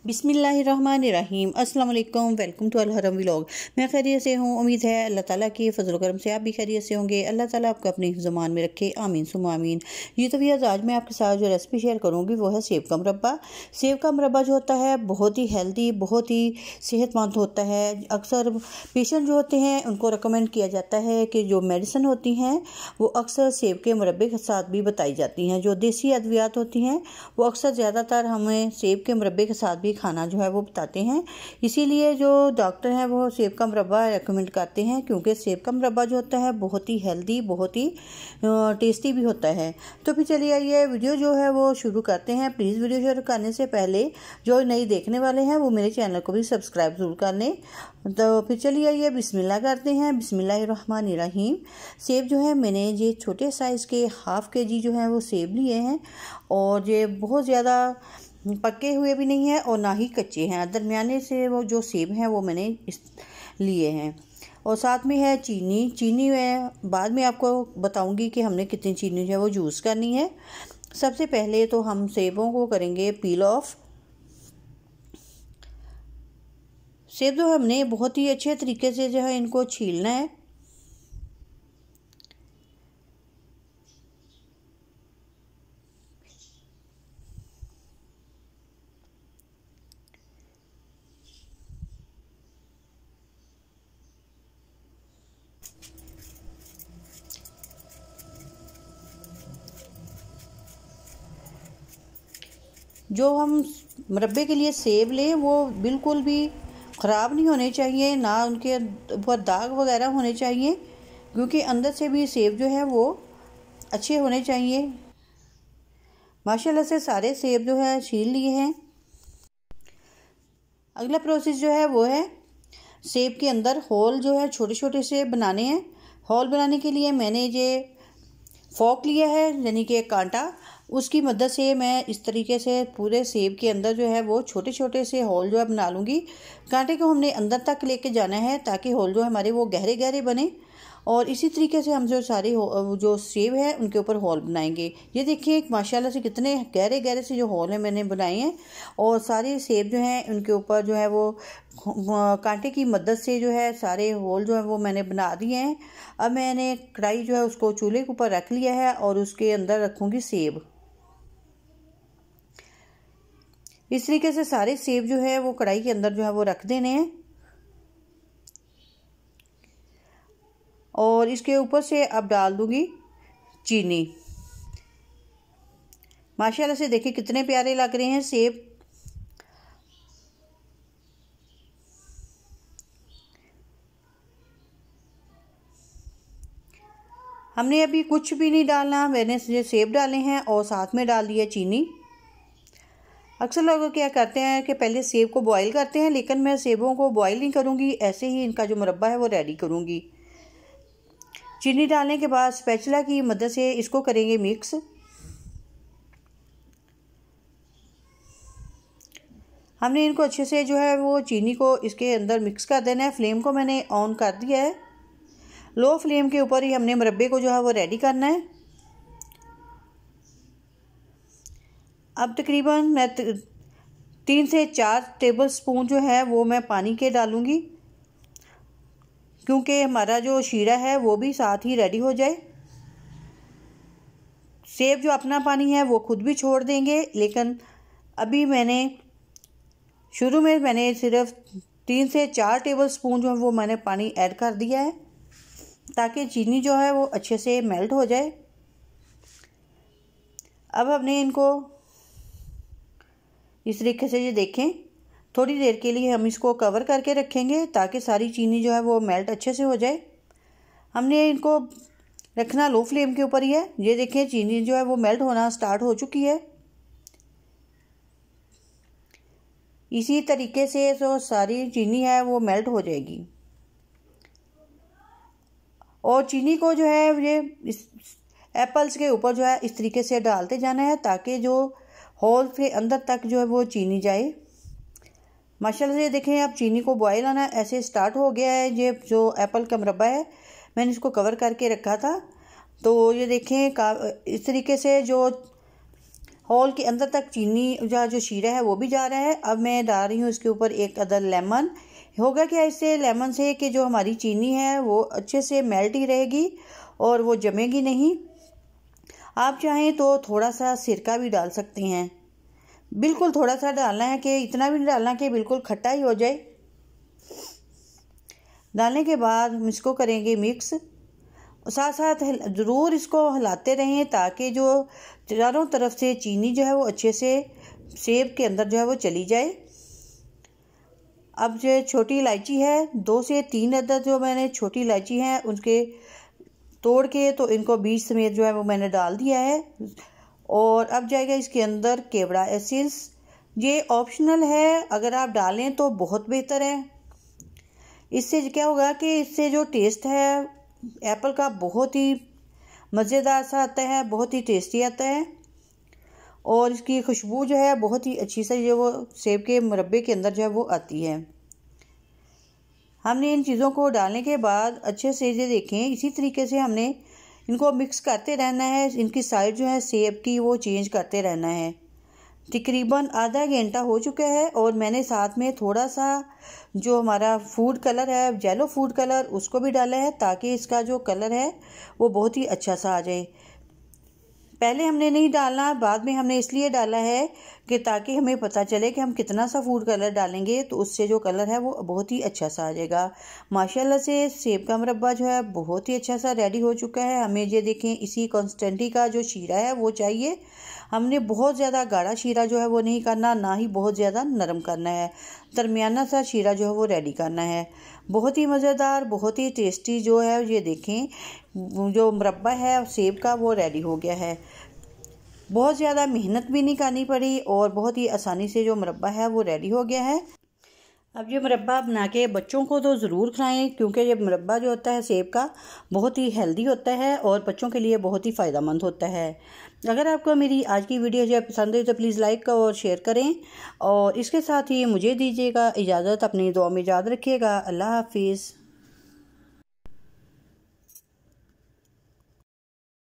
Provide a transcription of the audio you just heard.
बिस्मिल्लाहिर्रहमानिर्रहीम अस्सलाम वालेकुम। वेलकम टू अलहरम व्लॉग। मैं खैरियत से हूँ। उम्मीद है अल्लाह ताला की फजल करम से आप भी खैरियत से होंगे। अल्लाह ताला आपको अपने ज़मान में रखे, आमीन सुम आमीन। जी तो भैया आज मैं आपके साथ जो रेसिपी शेयर करूँगी वो है सेब का मुरब्बा। सेब का मुरब्बा जो होता है बहुत ही हेल्दी, बहुत ही सेहतमंद होता है। अक्सर पेशेंट जो होते हैं उनको रिकमेंड किया जाता है कि जो मेडिसिन होती हैं वो अक्सर सेब के मुरब्बे के साथ भी बताई जाती हैं। जो देसी अद्वियात होती हैं वो अक्सर ज़्यादातर हमें सेब के मुरब्बे के साथ भी खाना जो है वो बताते हैं। इसीलिए जो डॉक्टर हैं वो सेब का मुरब्बा रेकमेंड करते हैं, क्योंकि सेब का मुरब्बा जो होता है बहुत ही हेल्दी, बहुत ही टेस्टी भी होता है। तो फिर चलिए आइए वीडियो जो है वो शुरू करते हैं। प्लीज़ वीडियो शुरू करने से पहले जो नई देखने वाले हैं वो मेरे चैनल को भी सब्सक्राइब जरूर कर लें। तो फिर चलिए आइए बिस्मिल्लाह करते हैं। बिस्मिल्लाहिर्रहमानिर्रहीम। सेब जो है मैंने ये छोटे साइज़ के ½ kg जो है वो सेब लिए हैं, और ये बहुत ज़्यादा पके हुए भी नहीं है और ना ही कच्चे हैं, दरमियाने से वो जो सेब हैं वो मैंने लिए हैं। और साथ में है चीनी मैं बाद में आपको बताऊंगी कि हमने कितनी चीनी जो है वो यूज़ करनी है। सबसे पहले तो हम सेबों को करेंगे पील ऑफ। सेब जो हमने बहुत ही अच्छे तरीके से जो है इनको छीलना है। जो हम मुरब्बे के लिए सेब लें वो बिल्कुल भी ख़राब नहीं होने चाहिए, ना उनके ऊपर दाग वगैरह होने चाहिए, क्योंकि अंदर से भी सेब जो है वो अच्छे होने चाहिए। माशाल्लाह से सारे सेब जो है छील लिए हैं। अगला प्रोसेस जो है वो है सेब के अंदर होल जो है छोटे छोटे से बनाने हैं। होल बनाने के लिए मैंने ये फोक लिया है, यानी कि कांटा। उसकी मदद से मैं इस तरीके से पूरे सेब के अंदर जो है वो छोटे छोटे से होल जो है बना लूँगी। कांटे को हमने अंदर तक लेके जाना है ताकि होल जो हमारे वो गहरे गहरे बने, और इसी तरीके से हम जो सारे जो सेब है उनके ऊपर होल बनाएंगे। ये देखिए माशाल्लाह से कितने गहरे गहरे से जो होल है मैंने बनाए हैं, और सारे सेब जो हैं उनके ऊपर जो है वो कांटे की मदद से जो है सारे होल जो है वो मैंने बना दिए हैं। अब मैंने कढ़ाई जो है उसको चूल्हे के ऊपर रख लिया है और उसके अंदर रखूँगी सेब। इस तरीके से सारे सेब जो है वो कढ़ाई के अंदर जो है वो रख देने हैं, और इसके ऊपर से अब डाल दूंगी चीनी। माशाल्लाह से देखिए कितने प्यारे लग रहे हैं सेब। हमने अभी कुछ भी नहीं डालना, मैंने ये सेब डाले हैं और साथ में डाल दिया चीनी। अक्सर लोग क्या करते हैं कि पहले सेब को बॉईल करते हैं, लेकिन मैं सेबों को बॉईल नहीं करूँगी, ऐसे ही इनका जो मुरब्बा है वो रेडी करूँगी। चीनी डालने के बाद स्पैचुला की मदद से इसको करेंगे मिक्स। हमने इनको अच्छे से जो है वो चीनी को इसके अंदर मिक्स कर देना है। फ्लेम को मैंने ऑन कर दिया है, लो फ्लेम के ऊपर ही हमने मुरब्बे को जो है वो रेडी करना है। अब तकरीबन मैं 3 से 4 टेबल स्पून जो है वो मैं पानी के डालूँगी, क्योंकि हमारा जो शीरा है वो भी साथ ही रेडी हो जाए। सेब जो अपना पानी है वो खुद भी छोड़ देंगे, लेकिन अभी शुरू में मैंने सिर्फ 3 से 4 टेबल स्पून जो है वो मैंने पानी ऐड कर दिया है, ताकि चीनी जो है वो अच्छे से मेल्ट हो जाए। अब हमने इनको इस तरीके से ये देखें, थोड़ी देर के लिए हम इसको कवर करके रखेंगे ताकि सारी चीनी जो है वो मेल्ट अच्छे से हो जाए। हमने इनको रखना लो फ्लेम के ऊपर ही है। ये देखें चीनी जो है वो मेल्ट होना स्टार्ट हो चुकी है। इसी तरीके से जो सारी चीनी है वो मेल्ट हो जाएगी, और चीनी को जो है ये इस एप्पल्स के ऊपर जो है इस तरीके से डालते जाना है ताकि जो होल के अंदर तक जो है वो चीनी जाए। माशाल्लाह से देखें अब चीनी को बॉयल आना ऐसे स्टार्ट हो गया है। ये जो एप्पल का मुरब्बा है मैंने इसको कवर करके रखा था, तो ये देखें इस तरीके से जो होल के अंदर तक चीनी जो शीरा है वो भी जा रहा है। अब मैं डाल रही हूँ इसके ऊपर एक अदर लेमन। होगा क्या इससे, लेमन से, कि जो हमारी चीनी है वो अच्छे से मेल्ट ही रहेगी और वो जमेगी नहीं। आप चाहें तो थोड़ा सा सिरका भी डाल सकती हैं, बिल्कुल थोड़ा सा डालना है, कि इतना भी नहीं डालना कि बिल्कुल खट्टा ही हो जाए। डालने के बाद हम इसको करेंगे मिक्स। साथ साथ ज़रूर इसको हिलाते रहें ताकि जो चारों तरफ से चीनी जो है वो अच्छे से सेब के अंदर जो है वो चली जाए। अब जो छोटी इलायची है, 2 से 3 अदद जो मैंने छोटी इलायची है उनके तोड़ के तो इनको बीज समेत जो है वो मैंने डाल दिया है। और अब जाएगा इसके अंदर केवड़ा एसेंस। ये ऑप्शनल है, अगर आप डालें तो बहुत बेहतर है। इससे क्या होगा कि इससे जो टेस्ट है एप्पल का बहुत ही मज़ेदार सा आता है, बहुत ही टेस्टी आता है। और इसकी खुशबू जो है बहुत ही अच्छी सा जो वो सेब के मुरब्बे के अंदर जो है वो आती है। हमने इन चीज़ों को डालने के बाद अच्छे से ये देखें, इसी तरीके से हमने इनको मिक्स करते रहना है। इनकी साइड जो है सेब की वो चेंज करते रहना है। तकरीबन आधा घंटा हो चुका है और मैंने साथ में थोड़ा सा जो हमारा फूड कलर है, येलो फूड कलर, उसको भी डाला है ताकि इसका जो कलर है वो बहुत ही अच्छा सा आ जाए। पहले हमने नहीं डालना, बाद में हमने इसलिए डाला है कि ताकि हमें पता चले कि हम कितना सा फूड कलर डालेंगे तो उससे जो कलर है वो बहुत ही अच्छा सा आ जाएगा। माशाल्लाह से सेब का मुरब्बा जो है बहुत ही अच्छा सा रेडी हो चुका है। हमें ये देखें इसी कंसिस्टेंसी का जो शीरा है वो चाहिए। हमने बहुत ज़्यादा गाढ़ा शीरा जो है वो नहीं करना, ना ही बहुत ज़्यादा नरम करना है, दरमियाना सा शीरा जो है वो रेडी करना है। बहुत ही मज़ेदार, बहुत ही टेस्टी जो है ये देखें जो मुरब्बा है सेब का वो रेडी हो गया है। बहुत ज़्यादा मेहनत भी नहीं करनी पड़ी और बहुत ही आसानी से जो मुरब्बा है वो रेडी हो गया है। अब ये मुरब्बा बना के बच्चों को तो ज़रूर खिलाएं, क्योंकि ये मुरब्बा जो होता है सेब का बहुत ही हेल्दी होता है और बच्चों के लिए बहुत ही फ़ायदेमंद होता है। अगर आपको मेरी आज की वीडियो जो पसंद है तो प्लीज़ लाइक और शेयर करें और इसके साथ ही मुझे दीजिएगा इजाज़त। अपनी दुआ में याद रखिएगा। अल्लाह हाफिज़।